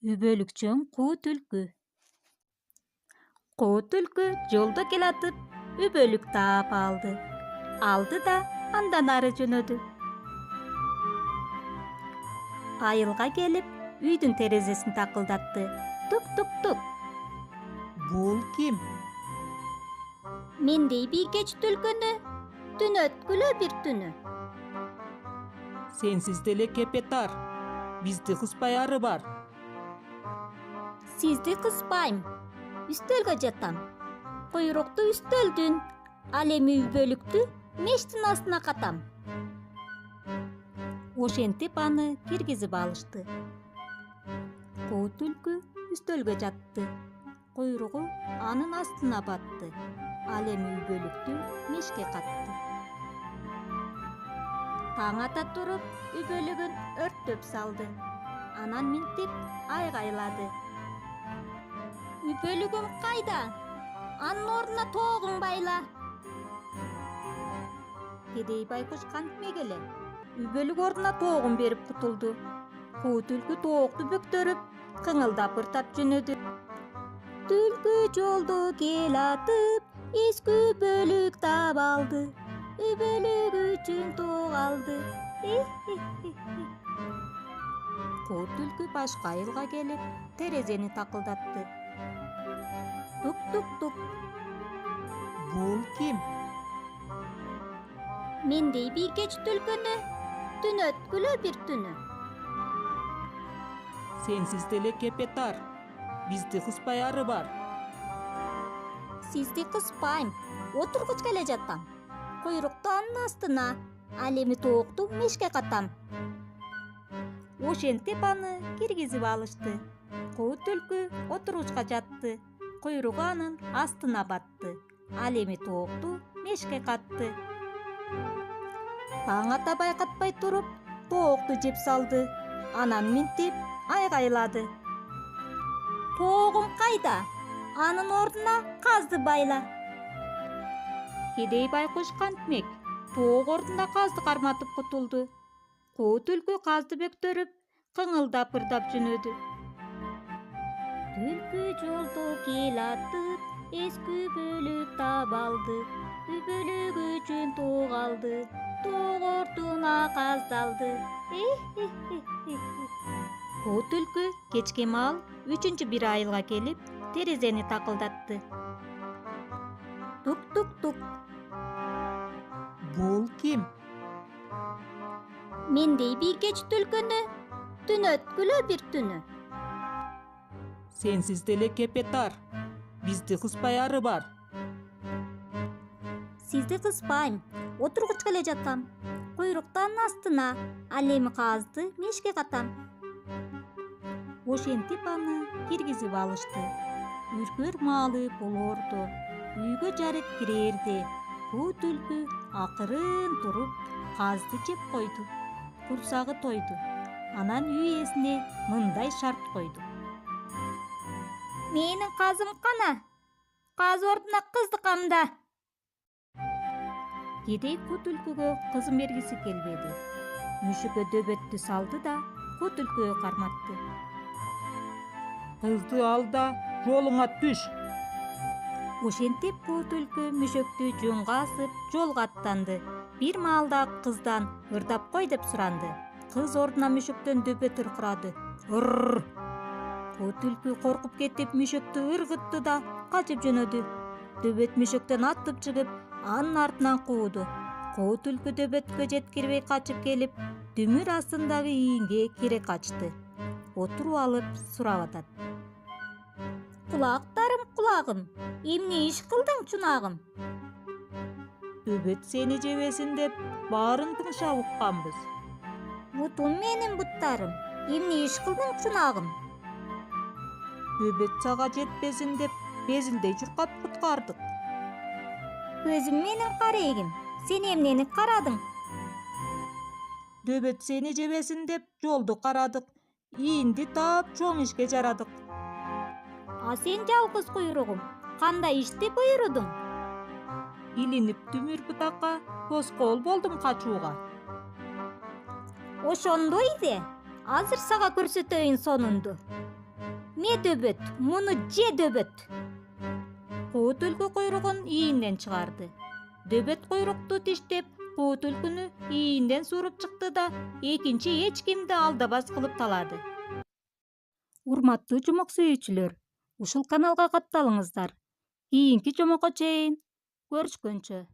Үбөлүкчөн куу түлкү. Куу түлкү жолдо келатып үбөлүк таап алды. Алды да андан ары жөнөдү. Айылга келип, үйдүн терезесин такылдатты. Тук-тук-тук. Бул ким? Мендей бийкеч түлкүнү түнөткүлө бир түнү. Сенсиз деле кепетар. Бизди кыспай ары бар. Сизди кыспайм. Үстөлгө жатам. Куйрукту үстөлдүн. Ал эми үбөлүктү мештин астына катам. Ошентип аны киргизип алышты. Куу түлкү үстөлгө жатты. Куйругу анын астына батты. Ал эми үбөлүктү мешке катты. Таң ата туруп, үбөлүгүн өрттөп салды. Анан минтип айгайлады. Үбөлүгүм кайда? Анын ордуна тоогуң байла. Кедей байкуш кантмек эле. Үбөлүк ордуна тоогун берип кутулду. Куу түлкү тоокту бөктөрүп, кыңылдап ыртап жөнөдү. Түлкү жолдо келатып, эски үбөлүк таап алды. Үбөлүк үчүн тоог алды. Куу түлкү башка айылга келип, терезени такылдатты. Тук-тук-тук. Бул ким? Мендей бийкеч түлкүнү түнөткүлө бир түнү. Сенсиз деле кепетар. Бизди кыспай ары бар. Сизди кыспайм. Отургучка эле жатам. Куйрукту анын астына, ал эми тоокту мешке катам. Ошентип аны киргизип алышты. Куу түлкү отургучка жатты. Куйругу анын астына батты. Ал эми тоокту мешке катты. Таң ата байкатпай туруп, тоокту жеп салды. Анан минтип айгайлады. Тоогум кайда? Анын ордуна казды байла. Кедей байкуш кантмек? Тоог ордуна казды карматып кутулду. Куу түлкү казды бөктөрүп, кыңылдап ырдап жөнөдү. Түлкү жолдо келатып, эски үбөлүк таап алды. Үбөлүк үчүн тоог алды. Тоог ордуна казды алды. Куу түлкү кечке маал үчүнчү бир айылга келип, терезени такылдатты. Тук-тук-тук. Бул ким? Мендей бийкеч түлкүнү түнөткүлө бир түнү. Сенсиз деле кепетар. Бизди кыспай ары бар. Сизди кыспайм. Отургучка эле жатам. Куйрукту анын астына, ал эми казды мешке катам. Ошентип аны киргизип алышты. Үркөр маалы болоордо, үйгө жарык кирээрде, куу түлкү акырын туруп казды жеп койду. Курсагы тойду. Анан үй ээсине мындай шарт койду. Менин казым кана? Каз ордуна кызды камда. Кедей куу түлкүгө кызын бергиси келбеди. Мүшүккө дөбөттү салды да куу түлкүгө карматты. Кызды ал да жолуңа түш. Ошентип куу түлкү мүшөктү жонго асып жолго аттанды. Бир маалда кыздан ырдап кой деп суранды. Кыз ордуна мүшөктөн дөбөт ыркырады. Ыр! Куу түлкү коркуп кетип мүшөктү ыргытты да качып жөнөдү. Дөбөт мүшөктөн атып чыгып, анын артынан кууду. Куу түлкү дөбөткө жеткирбей качып келип, дүмүр астындагы ийинге кире качты. Отуруп алып сурап атат. Кулактарым, кулагым, эмне иш кылдың, чунагым? Дөбөт сени жебесин деп баарын тыңшап укканбыз. Бутум менин буттарым, эмне иш кылдың, чунагым? Дөбөт сага жетпесин деп безилдей чуркап куткардык. Көзүм менин карегим, сен эмнени карадың? Дөбөт сени жебесин деп жолду карадык. Ийинди таап чоң ишке жарадык. А сен жалгыз куйругум, кандай ишти буйрудуң? Илинип дүмүр бутакка тоскоол болдум качууга. Ошондой де, азыр сага көрсөтөйүн сонунду. Не дөбөт, муну же дөбөт. Куу түлкү куйругун ийинден чыгарды. Дөбөт куйрукту тиштеп, куу түлкүнү ийинден суруп чыкты да экинчи эч кимди алдабас кылып талады. Урматтуу жомок сүйүүчүлөр, ушул каналга катталыңыздар. Кийинки жомокко чейин көрүшкөнчө.